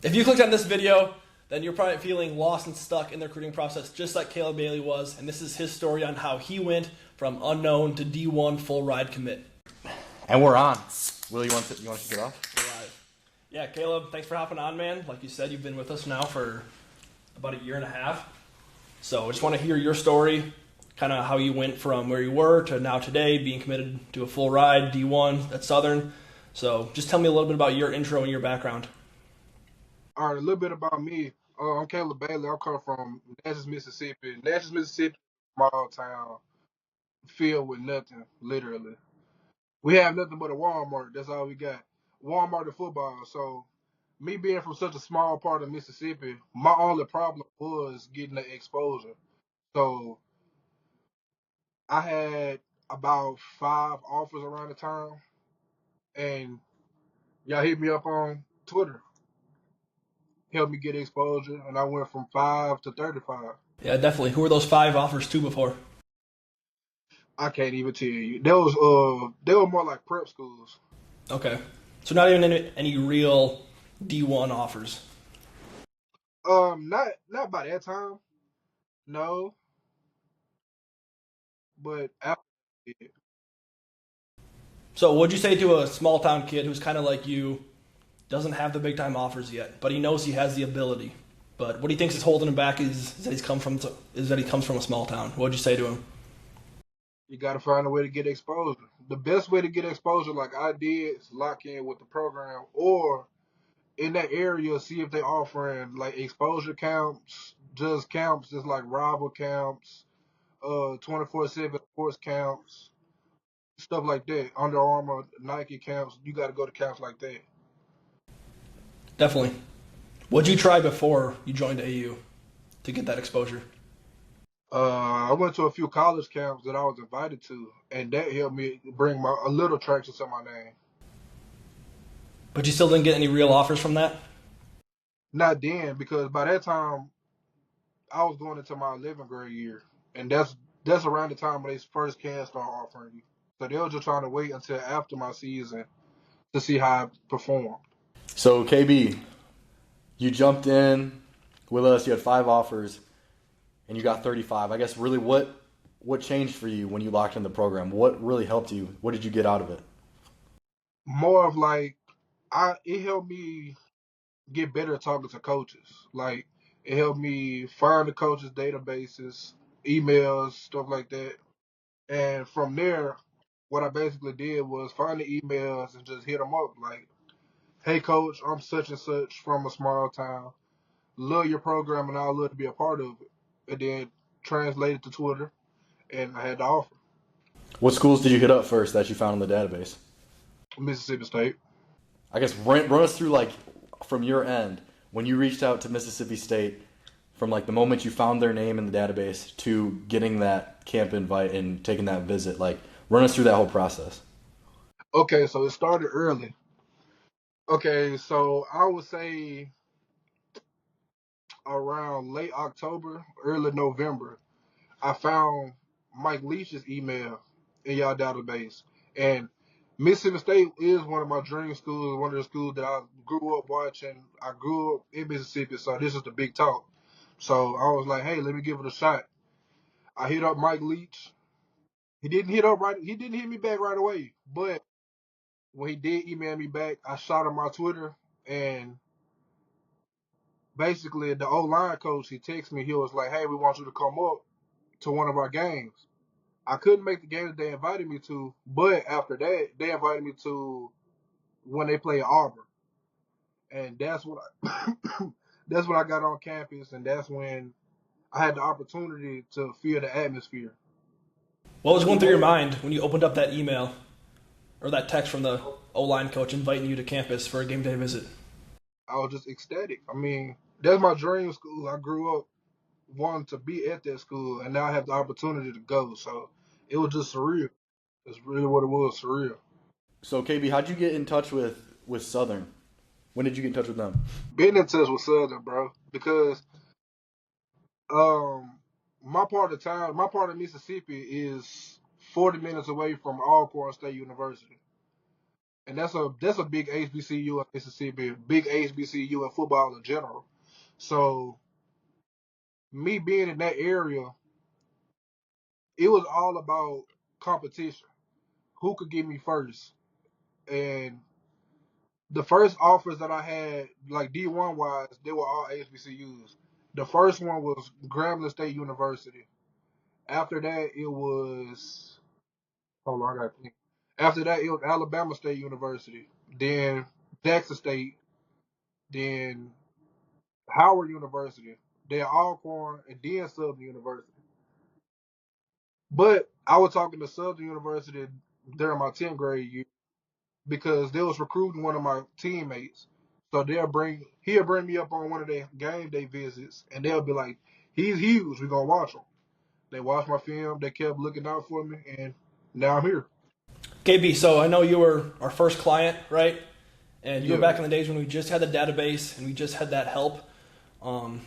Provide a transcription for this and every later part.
If you clicked on this video, then you're probably feeling lost and stuck in the recruiting process, just like Kaleb Bailey was. And this is his story on how he went from unknown to D1 full ride commit. And we're on. Will, you want to kick it off? We're live. Yeah, Kaleb, thanks for hopping on, man. Like you said, you've been with us now for about a year and a half. So I just want to hear your story, kind of how you went from where you were to now today, being committed to a full ride, D1 at Southern. So just tell me a little bit about your intro and your background. All right, a little bit about me. I'm Kaleb Bailey. I come from Natchez, Mississippi. Natchez, Mississippi, small town, filled with nothing, literally. We have nothing but a Walmart. That's all we got. Walmart and football. So, me being from such a small part of Mississippi, my only problem was getting the exposure. So, I had about 5 offers around the town, and y'all hit me up on Twitter. Helped me get exposure, and I went from 5 to 35. Yeah, definitely. Who were those 5 offers to before? I can't even tell you. They were more like prep schools. Okay. So not even any real D1 offers. Not by that time, no. But after it, So what'd you say to a small town kid who's kind of like you, doesn't have the big time offers yet, but he knows he has the ability? But what he thinks is holding him back is that he comes from a small town. What'd you say to him? you got to find a way to get exposure. The best way to get exposure, like I did, is lock in with the program, or in that area, see if they're offering like exposure camps, just like rival camps, 24/7 sports camps, stuff like that. Under Armour, Nike camps. You got to go to camps like that. Definitely. What'd you try before you joined AU to get that exposure? I went to a few college camps that I was invited to, and that helped me bring a little traction to my name. But you still didn't get any real offers from that? Not then, because by that time I was going into my 11th grade year, and that's around the time when they first can start offering you. So they were just trying to wait until after my season to see how I performed. So, KB, you jumped in with us. You had 5 offers, and you got 35. I guess really what changed for you when you locked in the program? What really helped you? What did you get out of it? More of like it helped me get better at talking to coaches. Like it helped me find the coaches' databases, emails, stuff like that. And from there, what I basically did was find the emails and just hit them up like, "Hey, coach, I'm such and such from a small town. Love your program, and I'd love to be a part of it." And then translated to Twitter, and I had the offer. What schools did you hit up first that you found in the database? Mississippi State. I guess run us through like from your end when you reached out to Mississippi State, from like the moment you found their name in the database to getting that camp invite and taking that visit. Like run us through that whole process. Okay, so it started early. Okay, so I would say around late October, early November, I found Mike Leach's email in y'all database. And Mississippi State is one of my dream schools, one of the schools that I grew up watching. I grew up in Mississippi, so this is the big talk. So I was like, hey, let me give it a shot. I hit up Mike Leach. He didn't hit me back right away. But when he did email me back, I shot him my Twitter, and basically the O-line coach, he texted me, he was like, hey, we want you to come up to one of our games. I couldn't make the game that they invited me to, but after that, they invited me to when they play Auburn, and that's when I got on campus, and that's when I had the opportunity to feel the atmosphere. What was going through your mind when you opened up that email or that text from the O-line coach inviting you to campus for a game day visit? I was just ecstatic. I mean, that's my dream school. I grew up wanting to be at that school, and now I have the opportunity to go. So it was just surreal. That's really what it was, surreal. So KB, how'd you get in touch with Southern? When did you get in touch with them? Being in touch with Southern, bro, because um my part of Mississippi is 40 minutes away from Alcorn State University. and that's a big HBCU in Mississippi, big HBCU in football in general. So me being in that area, it was all about competition. Who could get me first? And the first offers that I had, like D1 wise, they were all HBCUs. The first one was Grambling State University. After that, it was hold on, I gotta think. After that, it was Alabama State University. Then Jackson State. Then Howard University. Then Alcorn, and then Southern University. But I was talking to Southern University during my 10th grade year because they was recruiting one of my teammates. So he'll bring me up on one of their game day visits, and they'll be like, "He's huge. We're gonna watch him." They watched my film. They kept looking out for me, and now I'm here. KB, so I know you were our first client, right? And you were Yeah, back in the days when we just had the database and we just had that help.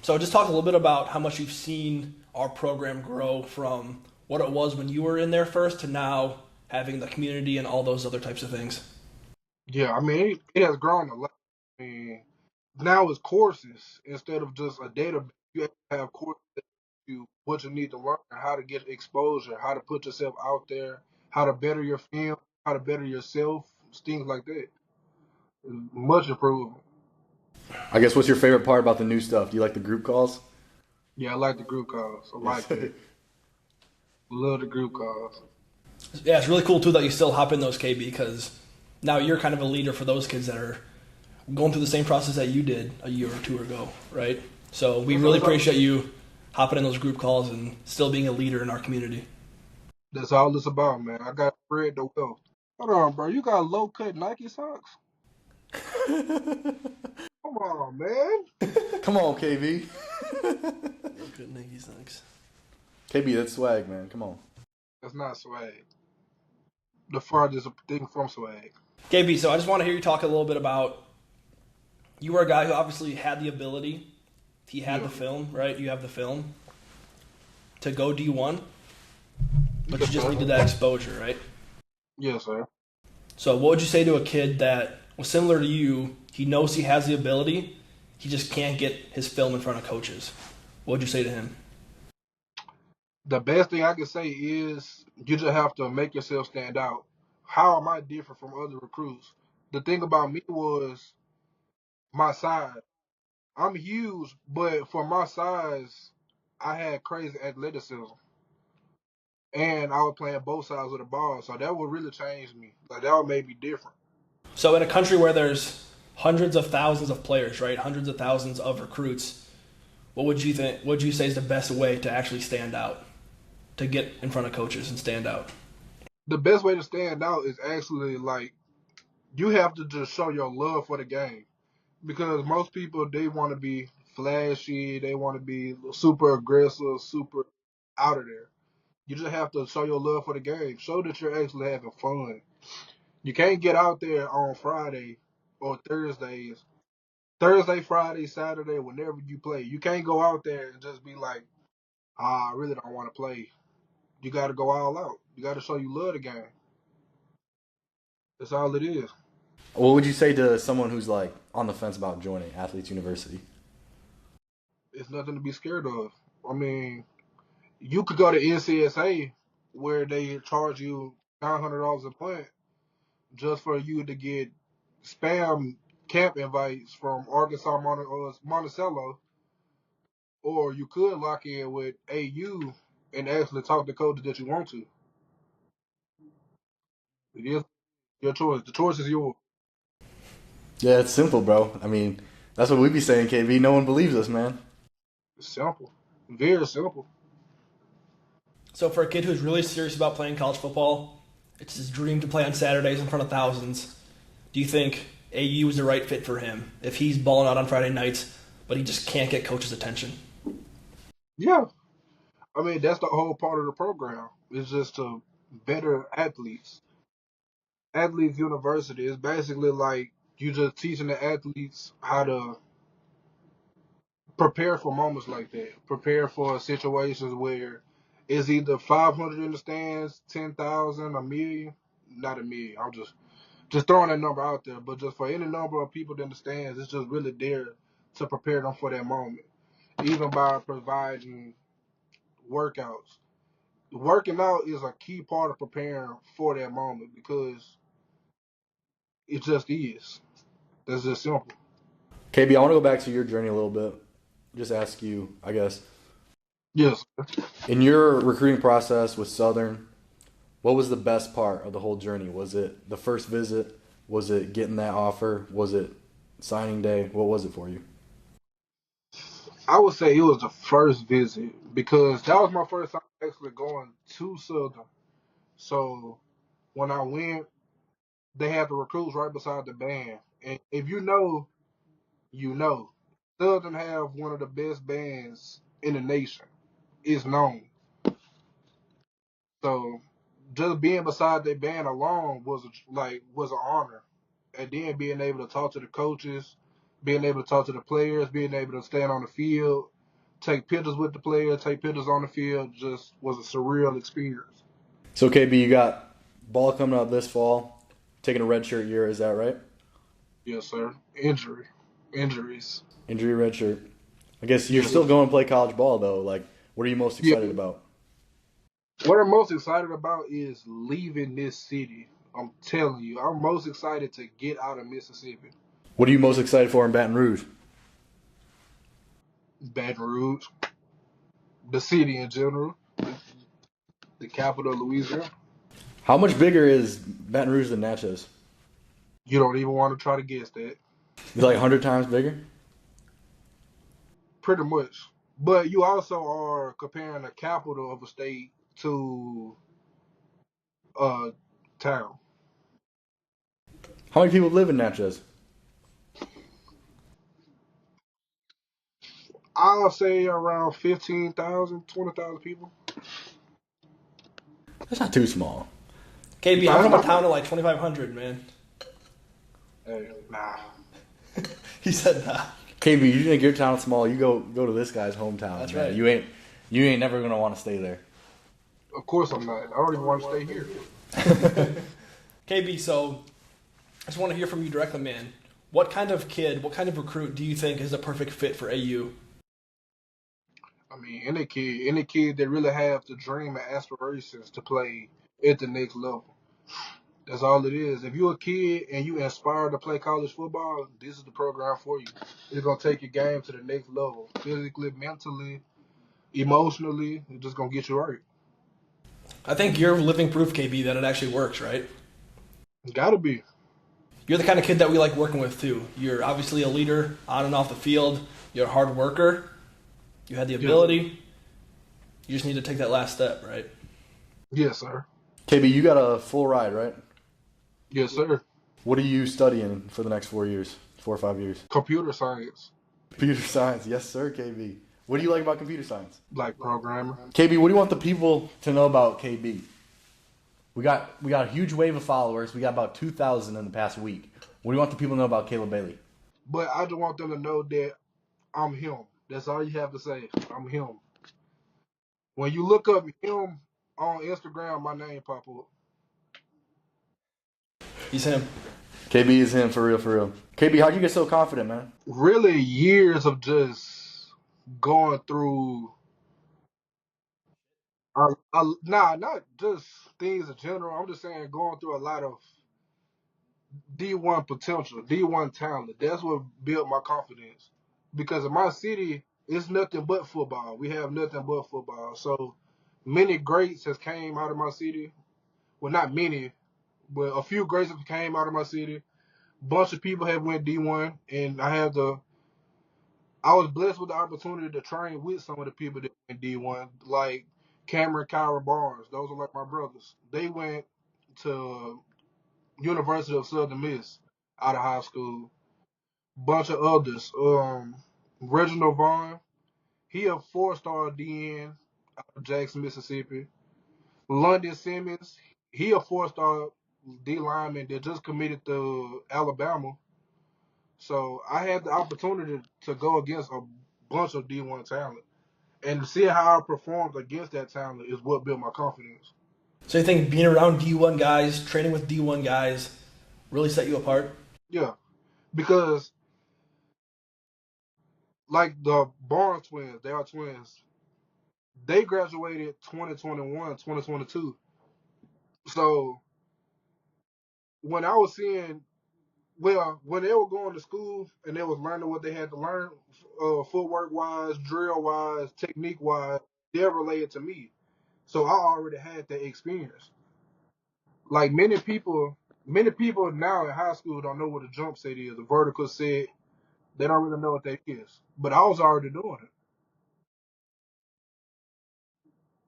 So just talk a little bit about how much you've seen our program grow from what it was when you were in there first to now having the community and all those other types of things. yeah. I mean, it has grown a lot. I mean, now it's courses instead of just a database. You have to have courses that teach you what you need to learn, how to get exposure, how to put yourself out there, how to better your film, how to better yourself, things like that. Much improvement. I guess what's your favorite part about the new stuff? Do you like the group calls? Yeah, I like the group calls. I like that. Love the group calls. Yeah, it's really cool too that you still hop in those, KB, because now you're kind of a leader for those kids that are going through the same process that you did a year or two ago, right? So we really appreciate you hopping in those group calls and still being a leader in our community. That's all it's about, man. I got to spread the wealth. Hold on, bro. You got low cut Nike socks? Come on, man. Come on, KB. Good Nike thanks. KB, that's swag, man. Come on. That's not swag. The farthest thing from swag. KB, so I just want to hear you talk a little bit about you were a guy who obviously had the ability. He had the film, right? You have the film to go D1, but you just needed that exposure, right? Yes, sir. So what would you say to a kid that was similar to you? He knows he has the ability, he just can't get his film in front of coaches. What would you say to him? The best thing I can say is you just have to make yourself stand out. How am I different from other recruits? The thing about me was my size. I'm huge, but for my size, I had crazy athleticism. And I was playing both sides of the ball. So that would really change me. Like that would make me different. So in a country where there's hundreds of thousands of players, right? Hundreds of thousands of recruits, what would you think? What would you say is the best way to actually stand out, to get in front of coaches and stand out? The best way to stand out is actually like you have to just show your love for the game. Because most people they want to be flashy, they want to be super aggressive, super out of there. You just have to show your love for the game. Show that you're actually having fun. You can't get out there on Friday or Thursdays, Thursday, Friday, Saturday, whenever you play. You can't go out there and just be like, I really don't want to play. You got to go all out. You got to show you love the game. That's all it is. What would you say to someone who's like on the fence about joining Athletes University? It's nothing to be scared of. I mean, you could go to NCSA where they charge you $900 a month just for you to get spam camp invites from Arkansas Monticello, or you could lock in with AU and actually talk to coaches that you want to. It is your choice. The choice is yours. Yeah, it's simple, bro. I mean, that's what we be saying, KB. No one believes us, man. It's simple. Very simple. So for a kid who's really serious about playing college football, it's his dream to play on Saturdays in front of thousands. Do you think AU is the right fit for him if he's balling out on Friday nights, but he just can't get coaches' attention? Yeah. I mean, that's the whole part of the program. It's just to better athletes. Athletes University is basically like you just teaching the athletes how to prepare for moments like that. Prepare for situations where it's either 500 in the stands, 10,000, a million. Not a million. I'm just Just throwing that number out there, but just for any number of people in the stands, it's just really there to prepare them for that moment. Even by providing workouts. Working out is a key part of preparing for that moment because it just is. That's just simple. KB, I want to go back to your journey a little bit. Just ask you, I guess, Yes. in your recruiting process with Southern, what was the best part of the whole journey? Was it the first visit? Was it getting that offer? Was it signing day? What was it for you? I would say it was the first visit because that was my first time actually going to Southern. So when I went, they had the recruits right beside the band. And if you know, you know. Southern have one of the best bands in the nation. It's known. So just being beside their band alone was an honor. And then being able to talk to the coaches, being able to talk to the players, being able to stand on the field, take pictures with the players, take pictures on the field, just was a surreal experience. So, KB, you got ball coming out this fall, taking a redshirt year. Is that right? Yes, sir. Injuries. Injury redshirt. I guess you're Yes. still going to play college ball, though. Like, what are you most Yeah. excited about? What I'm most excited about is leaving this city. I'm telling you, I'm most excited to get out of Mississippi. What are you most excited for in Baton Rouge? Baton Rouge, the city in general, the capital of Louisiana. How much bigger is Baton Rouge than Natchez? You don't even want to try to guess that. It's like 100 times bigger? Pretty much. But you also are comparing the capital of a state to a town. How many people live in Natchez? I'll say around 15,000, 20,000 people. That's not too small. KB, I'm from a town of like 2,500, man. Hey, nah. He said that. KB, you think your town's small? You go to this guy's hometown. That's man. right. You ain't never gonna want to stay there. Of course I'm not. I don't even want to stay here. KB, so I just want to hear from you directly, man. What kind of kid, what kind of recruit do you think is a perfect fit for AU? I mean, any kid that really have the dream and aspirations to play at the next level. That's all it is. If you're a kid and you inspired to play college football, this is the program for you. It's gonna take your game to the next level, physically, mentally, emotionally. It's just gonna get you right. I think you're living proof, KB, that it actually works, right? Gotta be. You're the kind of kid that we like working with, too. You're obviously a leader on and off the field. You're a hard worker. You had the ability. You just need to take that last step, right? Yes, sir. KB, you got a full ride, right? Yes, sir. What are you studying for the next 4 years? 4 or 5 years? Computer science, Computer science. Yes, sir, KB. What do you like about computer science? like programmer. KB, what do you want the people to know about KB? We got a huge wave of followers. We got about 2,000 in the past week. What do you want the people to know about Kaleb Bailey? But I just want them to know that I'm him. That's all you have to say. I'm him. When you look up him on Instagram, my name pop up. He's him. KB is him, for real, for real. KB, how'd you get so confident, man? Really, years of just going through. Not just things in general. I'm just saying going through a lot of D1 potential, D1 talent. That's what built my confidence. Because in my city, it's nothing but football. We have nothing but football. So many greats has came out of my city. Well, not many, but a few greats have came out of my city. Bunch of people have went D1, and I was blessed with the opportunity to train with some of the people that went D1, like Cameron Kyra Barnes. Those are like my brothers. They went to University of Southern Miss out of high school. Bunch of others. Reginald Vaughn, he a four-star DN out of Jackson, Mississippi. London Simmons, he a four-star D lineman that just committed to Alabama. So I had the opportunity to go against a bunch of D1 talent. And to see how I performed against that talent is what built my confidence. So you think being around D1 guys, training with D1 guys, Really set you apart? Yeah, because like the Barnes twins, they are twins. They graduated 2021, 2022. So when I was seeing, well, when they were going to school and they was learning what they had to learn, footwork wise, drill wise, technique wise, they're related to me. So I already had that experience. Like many people now in high school don't know what a jump set is, a vertical set. They don't really know what that is. But I was already doing it.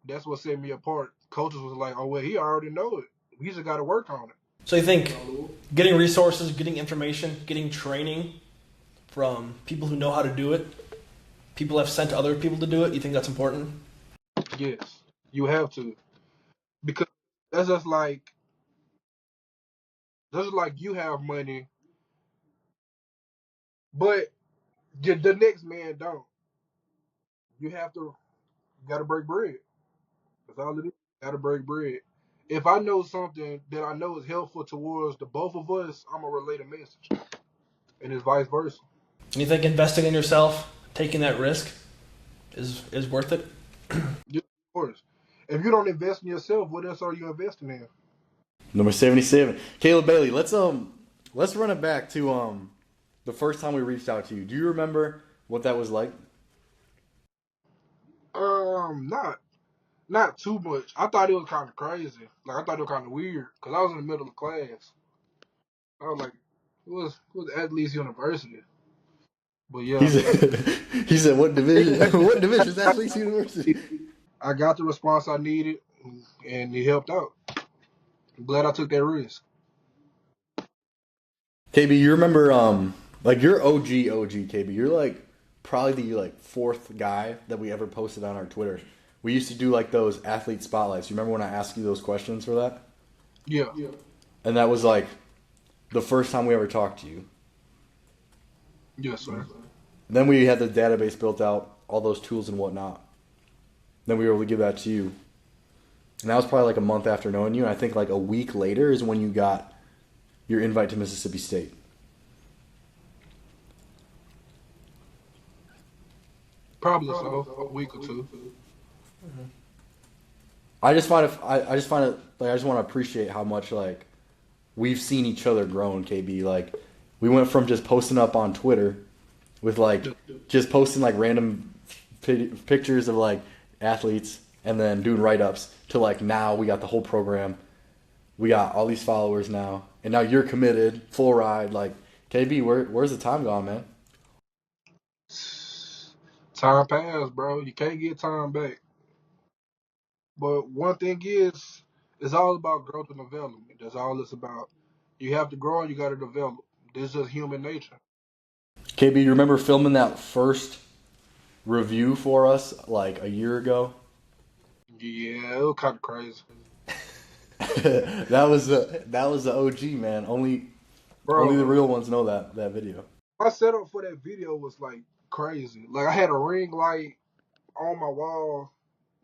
That's what set me apart. Coaches was like, "Oh well, he already know it. We just got to work on it." So you think getting resources, getting information, getting training from people who know how to do it, people have sent other people to do it, you think that's important? Yes, you have to, because that's just like you have money, but the next man don't. You have to got to break bread. That's all it is. Got to break bread. If I know something that I know is helpful towards the both of us, I'm gonna relay the message, and it's vice versa. And you think investing in yourself, taking that risk, is worth it? Just of course, if you don't invest in yourself, what else are you investing in? Number 77, Kaleb Bailey. Let's run it back to the first time we reached out to you. Do you remember what that was like? Not too much. I thought it was kind of crazy. Like I thought it was kind of weird because I was in the middle of class. I was like, it was at least university. But He yeah, said, he said, what division? What division is Athletes University? I got the response I needed, and it helped out. I'm glad I took that risk. KB, you remember like you're OG KB. You're like probably the like fourth guy that we ever posted on our Twitter. We used to do like those athlete spotlights. You remember when I asked you those questions for that? Yeah, And that was like the first time we ever talked to you. yes, sir. Then we had the database built out, all those tools and whatnot. Then we were able to give that to you. And that was probably like a month after knowing you. And I think like a week later is when you got your invite to Mississippi State. Probably so. A week or two. I just find it. I just find it. Like I just want to appreciate how much like we've seen each other grow in KB. Like we went from just posting up on Twitter with like just posting like random pictures of like athletes and then doing write ups to like now we got the whole program. We got all these followers now, and now you're committed, full ride. Like KB, where's the time gone, man? Time passed, bro. You can't get time back. But one thing is, it's all about growth and development. That's all it's about. You have to grow and you got to develop. This is just human nature. KB, you remember filming that first review for us like a year ago? Yeah, it was kind of crazy, That was the OG, man. Only the bro. real ones know that video. My setup for that video was like crazy. Like I had a ring light on my wall,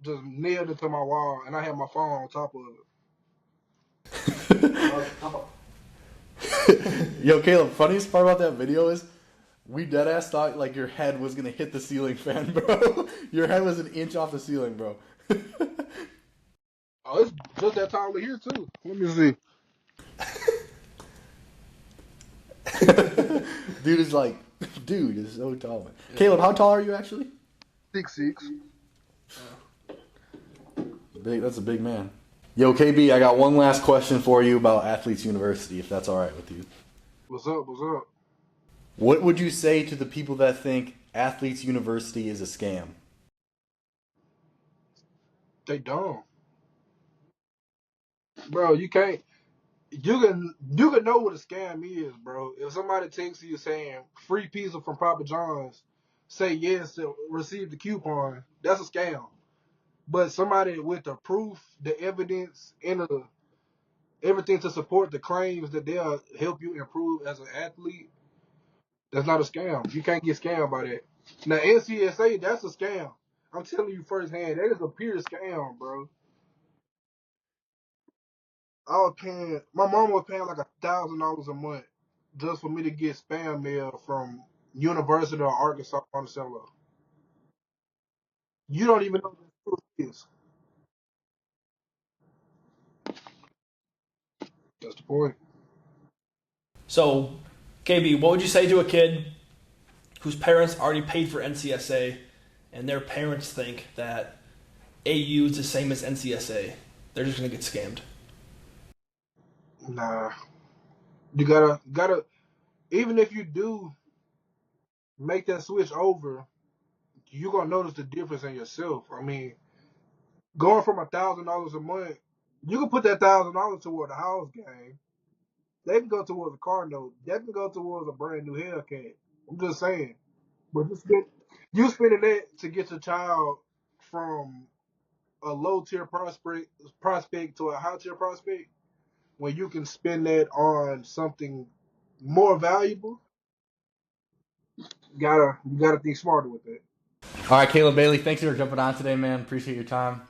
just nailed it to my wall, and I had my phone on top of it. Yo, Caleb, funniest part about that video is we dead ass thought like your head was gonna hit the ceiling fan, bro. Your head was an inch off the ceiling, bro. Oh, it's just that tall here too. Let me see. Dude is so tall, man. Caleb, how tall are you actually? 6'6". Big. That's a big man. Yo, KB, I got one last question for you about Athletes University, if that's all right with you. What's up? What's up? What would you say to the people that think Athletes University is a scam? They dumb, bro. You can know what a scam is, bro. If somebody texts you saying free pizza from Papa John's, say yes to receive the coupon. That's a scam. But somebody with the proof, the evidence, and everything to support the claims that they'll help you improve as an athlete, that's not a scam. You can't get scammed by that. Now NCSA, that's a scam. I'm telling you firsthand, that is a pure scam, bro. I was paying. My mom was paying like $1,000 a month just for me to get spam mail from University of Arkansas Monticello. You don't even know what school is. That's the point. So, KB, what would you say to a kid whose parents already paid for NCSA and their parents think that AU is the same as NCSA? They're just going to get scammed. Nah, you gotta. Even if you do make that switch over, you're gonna notice the difference in yourself. I mean, going from $1,000 a month, you can put that $1,000 toward a house game. They can go towards a car note. That can go towards a brand new Hellcat. I'm just saying. But you spending that to get your child from a low tier prospect to a high tier prospect when you can spend that on something more valuable. You gotta think smarter with that. All right, Kaleb Bailey, thanks for jumping on today, man. Appreciate your time.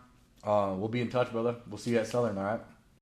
We'll be in touch, brother. We'll see you at Southern, all right?